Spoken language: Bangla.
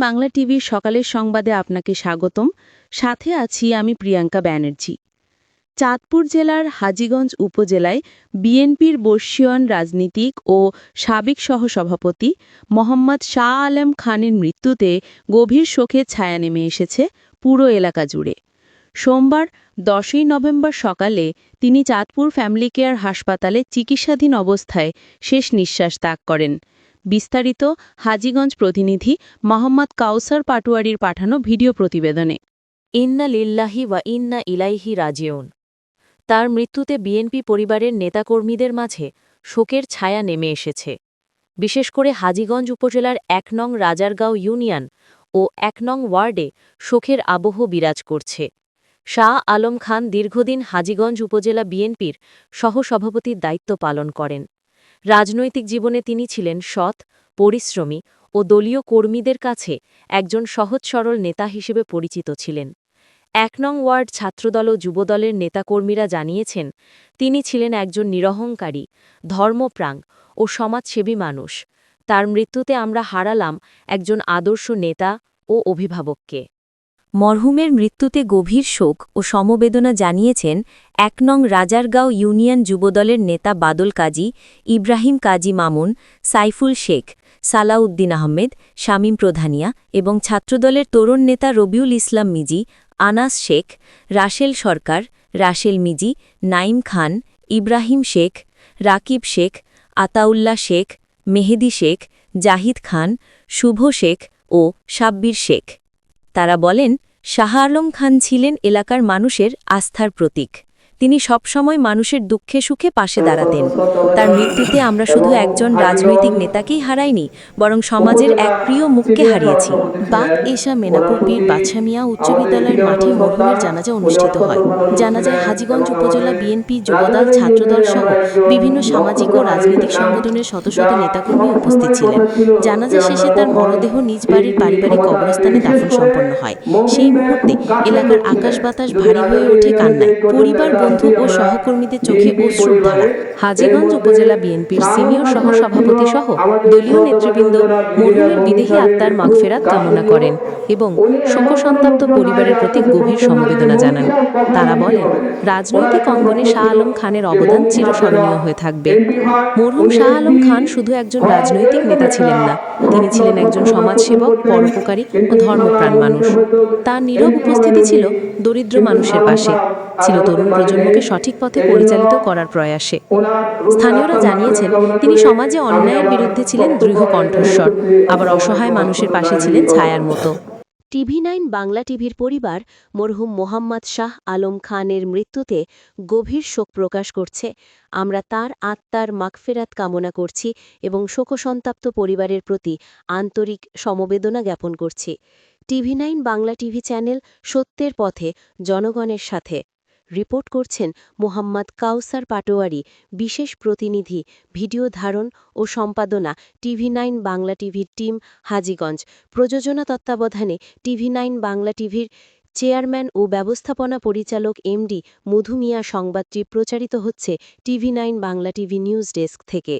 বাংলা টিভির সকালের সংবাদে আপনাকে স্বাগতম। সাথে আছি আমি প্রিয়াঙ্কা ব্যানার্জি। চাঁদপুর জেলার হাজীগঞ্জ উপজেলায় বিএনপির বর্ষীয়ান রাজনীতিক ও সাবেক সহসভাপতি মোহাম্মদ শাহ আলম খানের মৃত্যুতে গভীর শোকের ছায়া নেমে এসেছে পুরো এলাকা জুড়ে। সোমবার 10ই নভেম্বর সকালে তিনি চাঁদপুর ফ্যামিলি কেয়ার হাসপাতালে চিকিৎসাধীন অবস্থায় শেষ নিঃশ্বাস ত্যাগ করেন। বিস্তারিত হাজীগঞ্জ প্রতিনিধি মোহাম্মদ কাউসার পাটোয়ারির পাঠানো ভিডিও প্রতিবেদনে। ইন্না লিল্লাহি ওয়া ইন্না ইলাইহি রাজিউন। তার মৃত্যুতে বিএনপি পরিবারের নেতাকর্মীদের মাঝে শোকের ছায়া নেমে এসেছে। বিশেষ করে হাজীগঞ্জ উপজেলার ১ নং রাজারগাঁও ইউনিয়ন ও ১ নং ওয়ার্ডে শোকের আবহ বিরাজ করছে। শাহ আলম খান দীর্ঘদিন হাজীগঞ্জ উপজেলা বিএনপির সহসভাপতির দায়িত্ব পালন করেন। রাজনৈতিক জীবনে তিনি ছিলেন সৎ, পরিশ্রমী ও দলীয় কর্মীদের কাছে একজন সহজ সরল নেতা হিসেবে পরিচিত ছিলেন। ১ নং ওয়ার্ড ছাত্রদল ও যুবদলের নেতাকর্মীরা জানিয়েছেন, তিনি ছিলেন একজন নিরহংকারী, ধর্মপ্রাণ ও সমাজসেবী মানুষ। তার মৃত্যুতে আমরা হারালাম একজন আদর্শ নেতা ও অভিভাবককে। মরহুমের মৃত্যুতে গভীর শোক ও সমবেদনা জানিয়েছেন ১ নং রাজারগাঁও ইউনিয়ন যুবদলের নেতা বাদল কাজী, ইব্রাহিম কাজী মামুন, সাইফুল শেখ, সালাউদ্দিন আহমেদ, শামীম প্রধানিয়া এবং ছাত্রদলের তরুণ নেতা রবিউল ইসলাম মিজি, আনাস শেখ, রাসেল সরকার, রাসেল মিজি, নাইম খান, ইব্রাহিম শেখ, রাকিব শেখ, আতাউল্লাহ শেখ, মেহেদি শেখ, জাহিদ খান, শুভ শেখ ও সাব্বির শেখ। তারা বলেন, শাহ আলম খান ছিলেন এলাকার মানুষের আস্থার প্রতীক। তিনি সবসময় মানুষের দুঃখে সুখে পাশে দাঁড়াতেন। তার মৃত্যুতে আমরা শুধু একজন রাজনৈতিক নেতাকেই হারাইনি, বরং সমাজের এক প্রিয় মুখকে হারিয়েছি। বাদ এশা মেনাপুর পীর বাদশা মিয়া উচ্চ বিদ্যালয়ের মাঠে মরহুমের জানাজা অনুষ্ঠিত হয়। জানাজায় হাজীগঞ্জ উপজেলা বিএনপি, যুবদল, ছাত্রদল সহ বিভিন্ন সামাজিক ও রাজনৈতিক সংগঠনের শত শত নেতাকর্মী উপস্থিত ছিলেন। জানাজা শেষে তার মরদেহ নিজ বাড়ির পারিবারিক কবরস্থানে দাফন সম্পন্ন হয়। সেই মুহূর্তে এলাকার আকাশ বাতাস ভারী হয়ে ওঠে কান্নায়। পরিবার, বন্ধু ও সহকর্মীদের চোখে অশ্রুর ধারা। হাজীগঞ্জ উপজেলা বিএনপির সিনিয়র সহসভাপতি সহ দলীয় নেতৃবৃন্দ মরহুমের বিদেহী আত্মার মাগফিরাত কামনা করেন এবং শোকসন্তপ্ত পরিবারের প্রতি গভীর সমবেদনা জানান। তারা বলেন, রাজনৈতিক অঙ্গনে শাহ আলম খানের অবদান চিরস্মরণীয় হয়ে থাকবে। মরহুম শাহ আলম খান শুধু একজন রাজনৈতিক নেতা ছিলেন না, তিনি ছিলেন একজন সমাজসেবক, পরোপকারী ও ধর্মপ্রাণ মানুষ। তার নীরব উপস্থিতি ছিল দরিদ্র মানুষের পাশে, ছিল তরুণ প্রজন্মকে সঠিক পথে পরিচালিত করার প্রয়াসে। স্থানীয়রা জানিয়েছেন, তিনি সমাজে অন্যায়ের বিরুদ্ধে ছিলেন দৃঢ় কণ্ঠস্বর, আবার অসহায় মানুষের পাশে ছিলেন ছায়ার মতো। টিভি9 বাংলা টিভির পরিবার মরহুম মোহাম্মদ শাহ আলম খানের মৃত্যুতে গভীর শোক প্রকাশ করছে। আমরা তার আত্মার মাগফিরাত কামনা করছি এবং শোকসন্তপ্ত পরিবারের প্রতি আন্তরিক সমবেদনা জ্ঞাপন করছি। টিভি9 বাংলা টিভি চ্যানেল সত্যের পথে, জনগণের সাথে। রিপোর্ট করছেন মোহাম্মদ কাউসার পাটোয়ারি, বিশেষ প্রতিনিধি, ভিডিও ধারণ ও সম্পাদনা টিভি9 বাংলা টিভির টিম, হাজীগঞ্জ। প্রযোজনা তত্ত্বাবধানে টিভি9 বাংলা টিভির চেয়ারম্যান ও ব্যবস্থাপনা পরিচালক এমডি মধু মিয়া। সংবাদটি প্রচারিত হচ্ছে টিভি9 বাংলা টিভি নিউজ ডেস্ক থেকে।